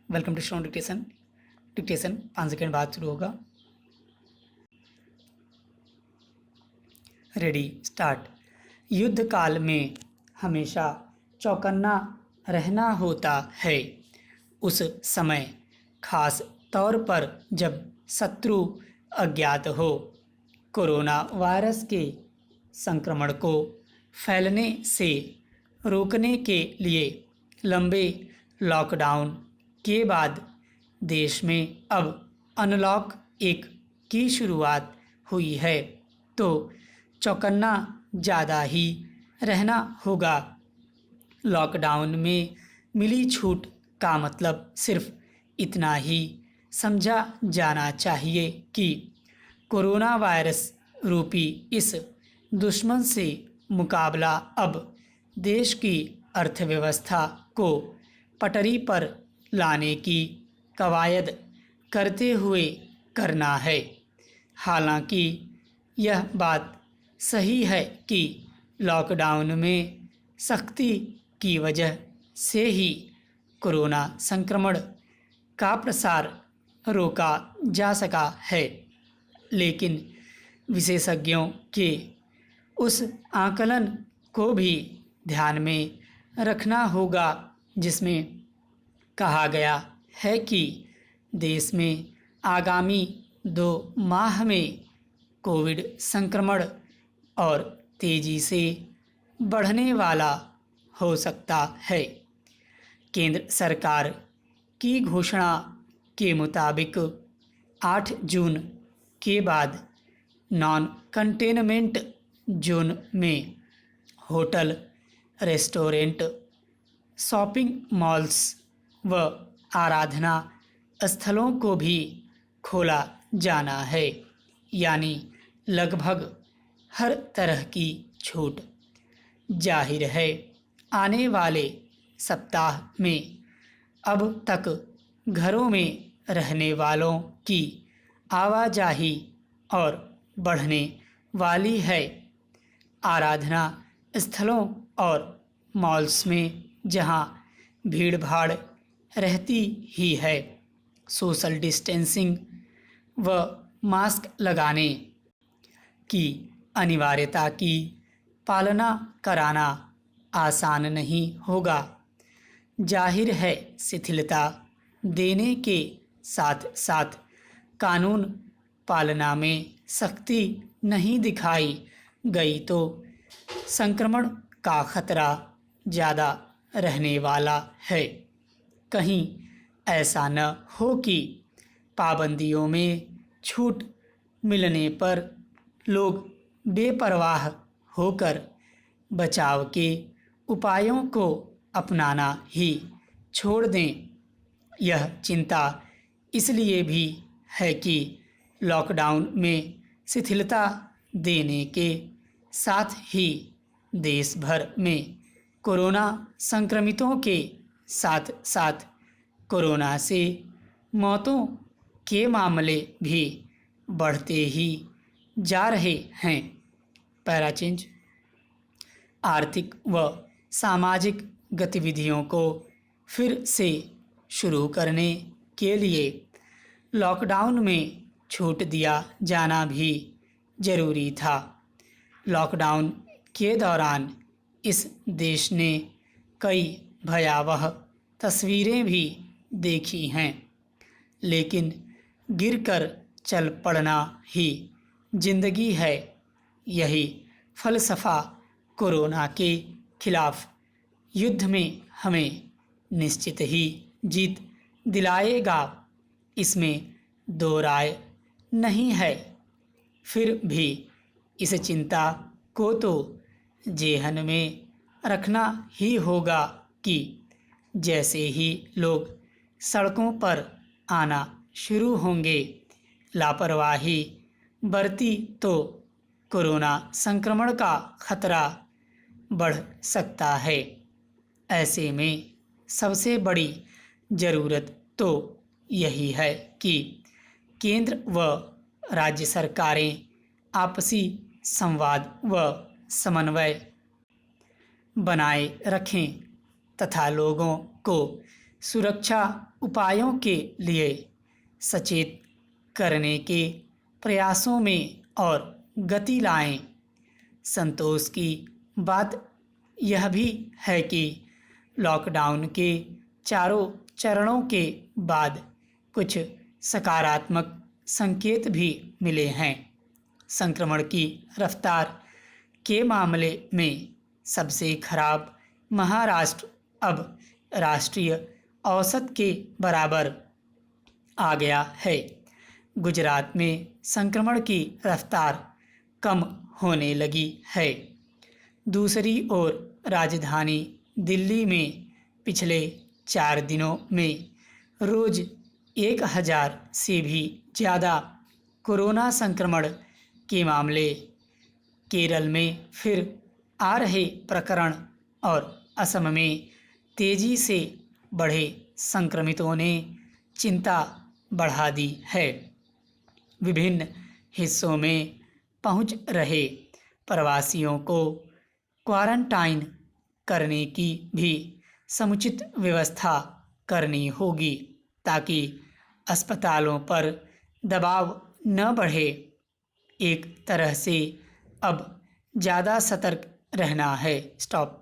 Welcome to strong dictation. Dictation 5 second बाद शुरू होगा। Ready start. युद्ध काल में हमेशा चौकन्ना रहना होता है। उस समय खास तौर पर जब शत्रु अज्ञात हो। कोरोना वायरस के संक्रमण को फैलने से रोकने के लिए लंबे लॉकडाउन के बाद देश में अब अनलॉक 1 की शुरुआत हुई है, तो चौकन्ना ज़्यादा ही रहना होगा। लॉकडाउन में मिली छूट का मतलब सिर्फ इतना ही समझा जाना चाहिए कि कोरोना वायरस रूपी इस दुश्मन से मुकाबला अब देश की अर्थव्यवस्था को पटरी पर लाने की कवायद करते हुए करना है। हालांकि यह बात सही है कि लॉकडाउन में सख्ती की वजह से ही कोरोना संक्रमण का प्रसार रोका जा सका है, लेकिन विशेषज्ञों के उस आकलन को भी ध्यान में रखना होगा जिसमें कहा गया है कि देश में आगामी 2 माह में कोविड संक्रमण और तेज़ी से बढ़ने वाला हो सकता है। केंद्र सरकार की घोषणा के मुताबिक 8 जून के बाद नॉन कंटेनमेंट जोन में होटल, रेस्टोरेंट, शॉपिंग मॉल्स व आराधना स्थलों को भी खोला जाना है, यानी लगभग हर तरह की छूट। जाहिर है आने वाले सप्ताह में अब तक घरों में रहने वालों की आवाजाही और बढ़ने वाली है। आराधना स्थलों और मॉल्स में जहां भीड़ भाड़ रहती ही है, सोशल डिस्टेंसिंग व मास्क लगाने की अनिवार्यता की पालना कराना आसान नहीं होगा। जाहिर है शिथिलता देने के साथ साथ कानून पालना में सख्ती नहीं दिखाई गई तो संक्रमण का खतरा ज़्यादा रहने वाला है। कहीं ऐसा न हो कि पाबंदियों में छूट मिलने पर लोग बेपरवाह होकर बचाव के उपायों को अपनाना ही छोड़ दें। यह चिंता इसलिए भी है कि लॉकडाउन में शिथिलता देने के साथ ही देश भर में कोरोना संक्रमितों के साथ साथ कोरोना से मौतों के मामले भी बढ़ते ही जा रहे हैं। पैराचेंज। आर्थिक व सामाजिक गतिविधियों को फिर से शुरू करने के लिए लॉकडाउन में छूट दिया जाना भी जरूरी था। लॉकडाउन के दौरान इस देश ने कई भयावह तस्वीरें भी देखी हैं, लेकिन गिरकर चल पड़ना ही जिंदगी है। यही फलसफा कोरोना के खिलाफ युद्ध में हमें निश्चित ही जीत दिलाएगा, इसमें दो राय नहीं है। फिर भी इस चिंता को तो जेहन में रखना ही होगा कि जैसे ही लोग सड़कों पर आना शुरू होंगे, लापरवाही बरती तो कोरोना संक्रमण का खतरा बढ़ सकता है। ऐसे में सबसे बड़ी ज़रूरत तो यही है कि केंद्र व राज्य सरकारें आपसी संवाद व समन्वय बनाए रखें तथा लोगों को सुरक्षा उपायों के लिए सचेत करने के प्रयासों में और गति लाएं। संतोष की बात यह भी है कि लॉकडाउन के चारों चरणों के बाद कुछ सकारात्मक संकेत भी मिले हैं। संक्रमण की रफ्तार के मामले में सबसे खराब महाराष्ट्र अब राष्ट्रीय औसत के बराबर आ गया है। गुजरात में संक्रमण की रफ्तार कम होने लगी है। दूसरी ओर राजधानी दिल्ली में पिछले 4 दिनों में रोज़ 1000 से भी ज़्यादा कोरोना संक्रमण के मामले, केरल में फिर आ रहे प्रकरण और असम में तेज़ी से बढ़े संक्रमितों ने चिंता बढ़ा दी है। विभिन्न हिस्सों में पहुंच रहे प्रवासियों को क्वारंटाइन करने की भी समुचित व्यवस्था करनी होगी ताकि अस्पतालों पर दबाव न बढ़े। एक तरह से अब ज़्यादा सतर्क रहना है। स्टॉप।